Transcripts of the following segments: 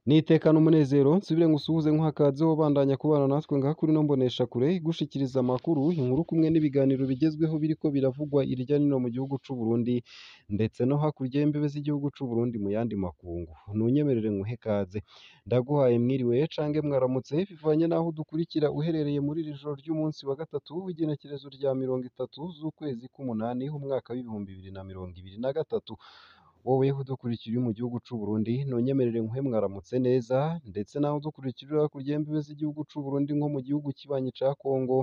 Nitekana umunezero nsubire ngusuhuze nkuhakaze bandanya kubana natwe ngaha kuri ino mboneshakure igushikiriza amakuru, inkuru kumwe n'ibiganiro bigezweho biriko biravugwa irya nino mu gihugu c'u Burundi ndetse no hakurya y'imbibe z'igihugu c'u Burundi mu yandi makungu. Ntunyemerere nkuhe ikaze, ndaguhaye mwiriwe cange mwaramutse bivanye n'aho udukurikira uherereye muri iri joro ry'umunsi wa gatatu w'igenekerezo rya 30 z'ukwezi k'umunani umwaka w'ibihumbi 2023. Wowe udukurikira uri mu gihugu c'u Burundi ntunyemerere nkuhe mwaramutse neza, ndetse naho udukurikira hakurya y'imbibe z'igihugu c'u Burundi nko mu gihugu kibanyi ca Kongo,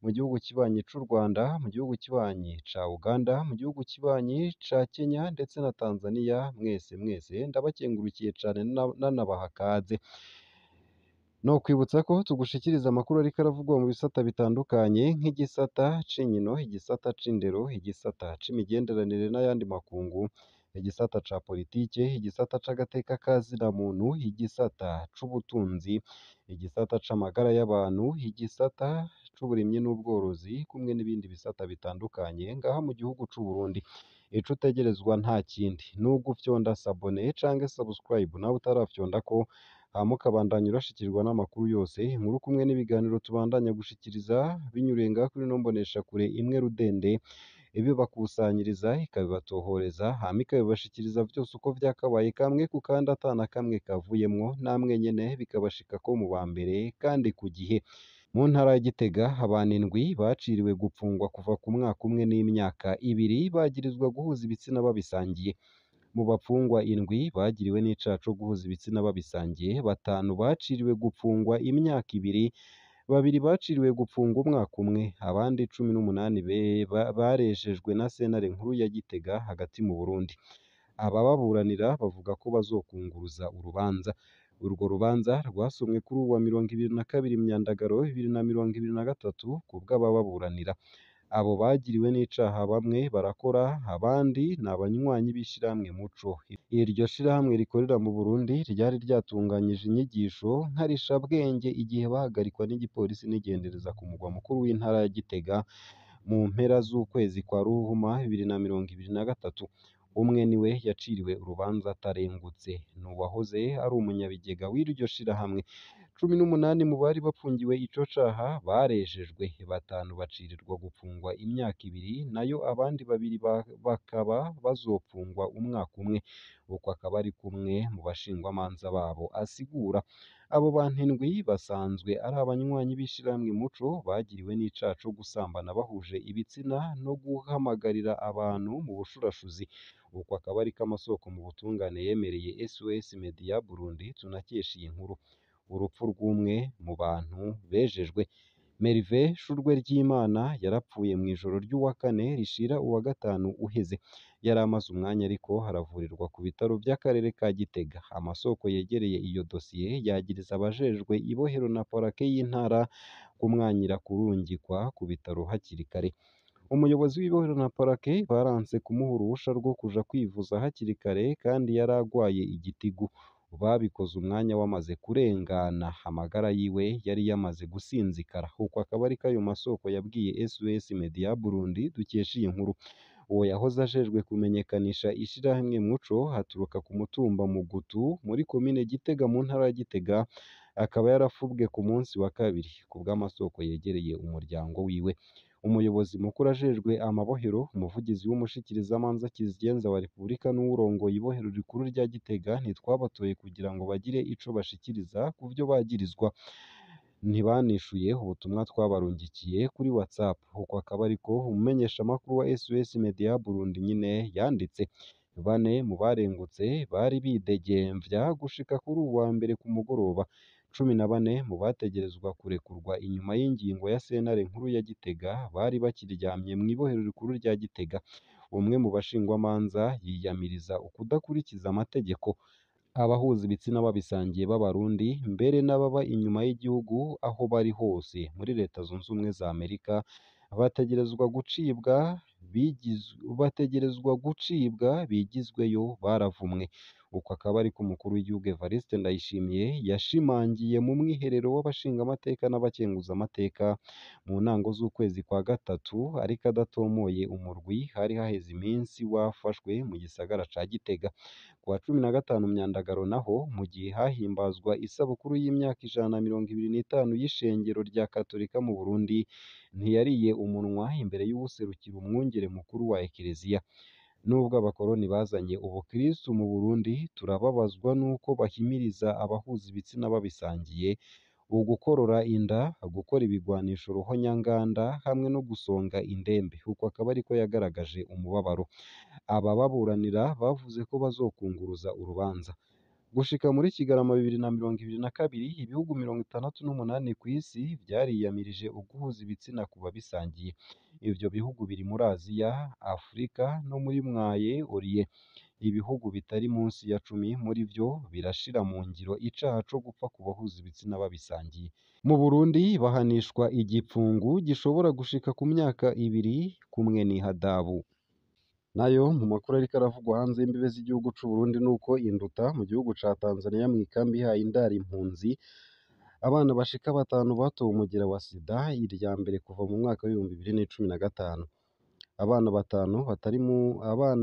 mu gihugu kibanyi c'u Rwanda, mu gihugu kibanyi ca Uganda, mu gihugu kibanyi ca Kenya ndetse na Tanzania, mwese ndabakengurukiye cane nanabaha kaze. Nokwibutsa ko tugushikiriza amakuru ariko aravugwa mu bisata bitandukanye nk'igisata c'inkino, igisata c'indero, igisata c'imigenderanire n'ayandi makungu, igisata ca politike, igisata c'agateka kazina muntu, igisata c'ubutunzi, igisata c'amagara y'abantu, igisata c'uburimyi n'ubworozi, kumwe n'ibindi bisata bitandukanye ngaha mu gihugu c'u Burundi. Ico utegerezwa nta kindi n'ugufyonda sabone canke subscribe nawe utarafyondako, hama ukabandanya urashikirwa n'amakuru yose, inkuru kumwe n'ibiganiro tubandanya gushikiriza binyuriye ngaha kuri ino mboneshakure imwe rudende, ibibakusanyiriza ikabibatohoreza, hama ikabibashikiriza vyose uko vyakabaye kamwe ku kandi atana kamwe kavuyemwo, namwe nyene bikabashikako mu ba mbere kandi ku gihe. Mu ntara ya Gitega abantu indwi baciriwe gupfungwa kuva ku mwaka umwe n'imyaka ibiri bagirizwa guhuza ibitsina babisangiye. Mu bapfungwa indwi bagiriwe n'icaha co guhuza ibitsina babisangiye, batanu baciriwe gupfungwa imyaka ibiri, babiri baciriwe gupfungwa umwaka umwe, abandi 18 barejejwe na sentare nkuru ya Gitega hagati mu Burundi. Abababuranira bavuga ko bazokunguruza urubanza. Urwo rubanza rwasomwe kuri uwa 22 Myandagaro 2023 kubw'abababuranira. Abo bagiriwe n'icaha bamwe barakora, abandi ni abanywanyi b'ishirahamwe Muco. Iryo shirahamwe rikorera mu Burundi ryari ryatunganyije inyigisho nkarishabwenge igihe bahagarikwa n'igipolisi n'igendereza ku mugwa mukuru w'intara ya Gitega mu mpera z'ukwezi kwa Ruhuma 2023. Umwe niwe yaciriwe urubanza atarengutse, n'uwahoze ari umunyabigega w'iryo shirahamwe. 18 mu bari bapfungiwe ico caha barejejwe, batanu bacirirwa gupfungwa imyaka ibiri, nayo abandi babiri bakaba bazopfungwa umwaka umwe. Uko akaba ari kumwe mu bashingwamanza babo asigura. Abo bantu indwi basanzwe ari abanywanyi b'ishirahamwe Muco bagiriwe n'icaha co gusambana bahuje ibitsina no guhamagarira abantu mu bushurashuzi. Uko akaba ariko amasoko mu butungane yemereye SOS Media Burundi tunakesha iyi nkuru. Urupfu rw'umwe mu bantu bejejwe. Merve Shurweryimana yarapfuye mu ijoro ry'uwa kane rishira uwa gatanu uheze. Yari amaze umwanya ariko haravurirwa ku bitaro by'akarere ka Gitega. Amasoko yegereye iyo dosiye yagiriza abajejwe ibohero na parake y'intara kumwanyira kurungikwa ku bitaro hakiri kare. Umuyobozi w'ibohero na parake baranse kumuha uruhusha rwo kuja kwivuza hakiri kare kandi yari agwaye igitigu. Babikoze umwanya wamaze kurengana, amagara yiwe yari yamaze gusinzikara. Uko akaba ariko ayo masoko yabwiye SOS Media Burundi dukesha iyi nkuru. Uwo yahoze ajejwe kumenyekanisha ishirahamwe Muco haturuka ku mutumba Mugutu muri komine Gitega mu ntara ya Gitega, akaba yarafubwe ku munsi wa kabiri kubw'amasoko yegereye umuryango wiwe. Umuyobozi mukuru ajejwe amabohero, umuvugizi w'umushikirizamanza kizigenza wa Repubulika n'uwurongoye ibohero rikuru rya Gitega ntitwabatoye kugira ngo bagire ico bashikiriza ku vyo bagirizwa. Ntibanishuye ubutumwa twabarungikiye kuri WhatsApp. Uko akaba ariko umumenyeshamakuru wa SOS Media Burundi nyine yanditse. Bane mu barengutse bari bidegemvya gushika kuri uwa mbere ku mugoroba. 14 mu bategerezwa kurekurwa inyuma y'ingingo ya sentare nkuru ya Gitega bari bakiryamye mu ibohero rikuru rya Gitega. Umwe mu bashingwamanza yiyamiriza ukudakurikiza amategeko. Abahuza ibitsina babisangiye b'Abarundi mbere n'ababa inyuma y'igihugu aho bari hose muri Leta Zunze Ubumwe za Amerika bategerezwa gucibwa bigizweyo baravumwe. uko akaba ariko umukuru w'igihugu Evariste Ndayishimiye yashimangiye mu mwiherero w'abashingamateka n'abakenguzamateka mu ntango z'ukwezi kwa gatatu ariko adatomoye umurwi hari haheze iminsi wafashwe mu gisagara ca Gitega ku wa 15 Myandagaro naho mu gihe hahimbazwa isabukuru y'imyaka 125 y'ishengero rya Katolika mu Burundi ntiyariye umunwa imbere y'uwuserukira umwungere mukuru wa Ekereziya. Nubwo abakoroni bazanye ubukristu mu Burundi, turababazwa nuko bahimiriza abahuza ibitsina babisangiye, ugukorora inda, gukora ibigwanisho ruhonyanganda hamwe no gusonga indembe. Uko akaba ariko yagaragaje umubabaro. Abababuranira bavuze ko bazokunguruza urubanza. Gushika muri Kigarama 2022, ibihugu 68 ku isi vyariyamirije uguhuza ibitsina ku babisangiye. Ivyo bihugu biri muri Aziya, Afurika no muri mwaye Orient. Ibihugu bitari munsi ya 10 muri vyo birashira mu ngiro icaha co gupfa ku bahuza ibitsina babisangiye. Mu Burundi bahanishwa igipfungu gishobora gushika ku myaka 2 kumwe n'ihadabu. Nayo mu makuru ariko aravugwa hanze y'imbibe z'igihugu c'u Burundi nuko induta mu gihugu ca Tanzania mw'ikambi ihaye indaro impunzi abana bashika 5 batowe umugera wa sida irya mbere kuva mu mwaka w'2015. Abana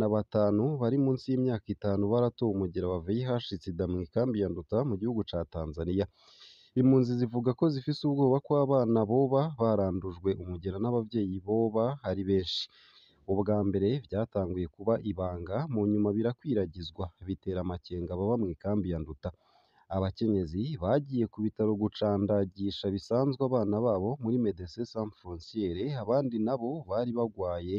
batanu bari munsi y'imyaka 5 baratowe umugera wa VIH sida mw'ikambi ya Nduta mu gihugu ca Tanzania. Impunzi zivuga ko zifise ubwoba ko abana boba barandujwe umugera n'abavyeyi boba ari benshi. Ubwa mbere vyatanguye kuba ibanga mu nyuma birakwiragizwa bitera amakenga baba mw'ikambi ya Nduta. Abakenyezi bagiye ku bitaro gucandagisha bisanzwe abana babo muri Médecins Sans Frontières, abandi nabo bari bagwaye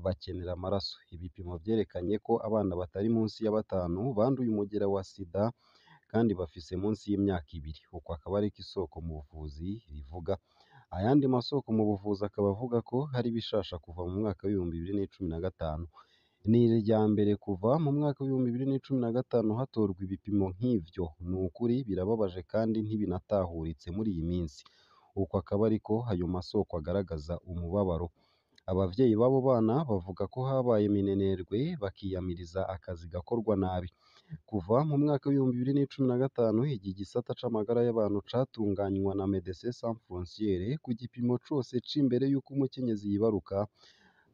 bakenera amaraso. Ibipimo vyerekanye ko abana batari munsi ya 5 banduye umugera wa sida kandi bafise munsi y'imyaka 2. Uko akaba ariko isoko mu buvuzi rivuga. Ayandi masoko mu buvuzi akaba avuga ko hari bishasha kuva mu mwaka w'2015. Ni irya mbere kuva mu mwaka w'2015 hatorwa ibipimo nk'ivyo. Ni ukuri birababaje kandi ntibinatahuritse muri iyi minsi. Uko akaba ariko ayo masoko agaragaza umubabaro. Abavyeyi b'abo bana bavuga ko habaye minenerwe bakiyamiriza akazi gakorwa nabi. Kuva mu mwaka w'2015 iki gisata c'amagara y'abantu catunganywa na Médecins Sans Frontières ku gipimo cose c'imbere y'uko umukenyezi yibaruka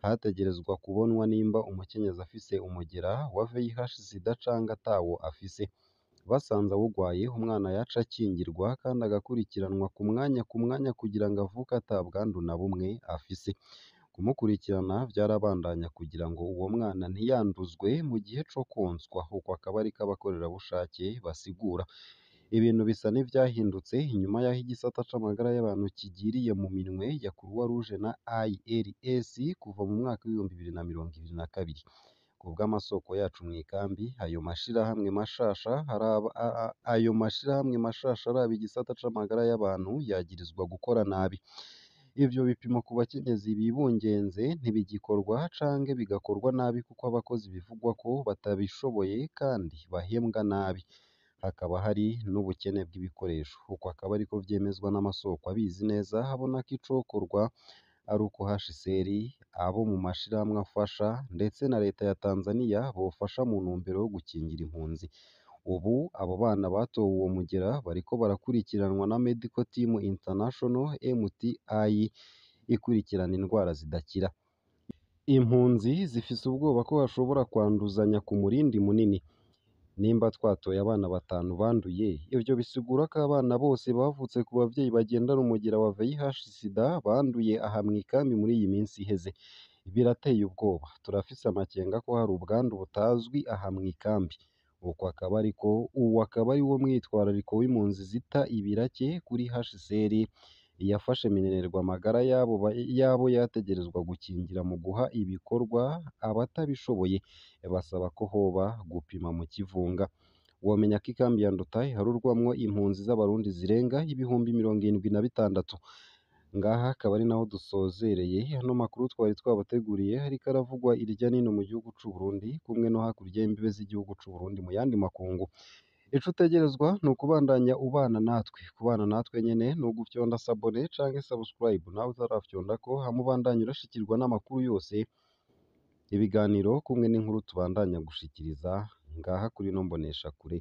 hategerezwa kubonwa nimba umukenyezi afise umugera wa VIH sida canke atawo afise. Basanze awugwaye umwana yaca akingirwa kandi agakurikiranwa ku mwanya kugira ngo avuke atabwandu na bumwe afise. Kumukurikirana vyarabandanya kugira ngo uwo mwana ntiyanduzwe mu gihe co konswa. Uko akaba ariko abakorerabushake basigura. Ibintu bisa n'ivyahindutse inyuma y'aho igisata c'amagara y'abantu kigiriye mu minwe ya Croix Rouge na IRS kuva mu mwaka w'2022. Ku bw'amasoko yacu mw'ikambi, ayo mashirahamwe mashasha araba igisata c'amagara y'abantu yagirizwa gukora nabi. Ivyo bipimo ku bakenyezi bibungenze ntibigikorwa canke bigakorwa nabi kuko abakozi bivugwa ko batabishoboye kandi bahembwa nabi. Hakaba hari n'ubukene bw'ibikoresho. Uko akaba ariko vyemezwa n'amasoko abizi neza habona ko icokorwa ari uko HCR, abo mu mashirahamwe afasha ndetse na leta ya Tanzania bofasha mu ntumbero yo gukingira impunzi. Ubu abo bana batowe uwo mugera bariko barakurikiranwa na Medical Team International MTI ikurikirana indwara zidakira. Impunzi zifise ubwoba ko bashobora kwanduzanya ku murindi munini. Nimba twatoye abana 5 banduye, ivyo bisigura ko abana bose bavutse ku bavyeyi bagendana umugera wa VIH sida banduye aha mw'ikambi muri iyi minsi iheze. Birateye ubwoba. Turafise amakenga ko hari ubwandu butazwi aha mw'ikambi. Uwo akaba ari wo mwitwarariko w'impunzi zita ibirake kuri HCR yafashe minenerwa amagara yabo yategerezwa gukingira mu guha ibikorwa abatabishoboye. Basaba ko hoba gupima mu kivunga. Womenya ko ikambi ya Nduta iharurwamwo impunzi z'abarundi zirenga ibihumbi 76. Ngaha akaba ari naho dusozereye ano makuru twari twabateguriye ariko aravugwa irya nino mu gihugu c'u Burundi kumwe no hakurya y'imbibe z'igihugu c'u Burundi mu yandi makungu. Ico utegerezwa ni ukubandanya ubana natwe. Kubana natwe nyene ni ugufyonda sabone canke subscribe nawe utarafyondako hama ubandanye urashikirwa n'amakuru yose, ibiganiro kumwe n'inkuru tubandanya gushikiriza ngaha kuri ino mboneshakure.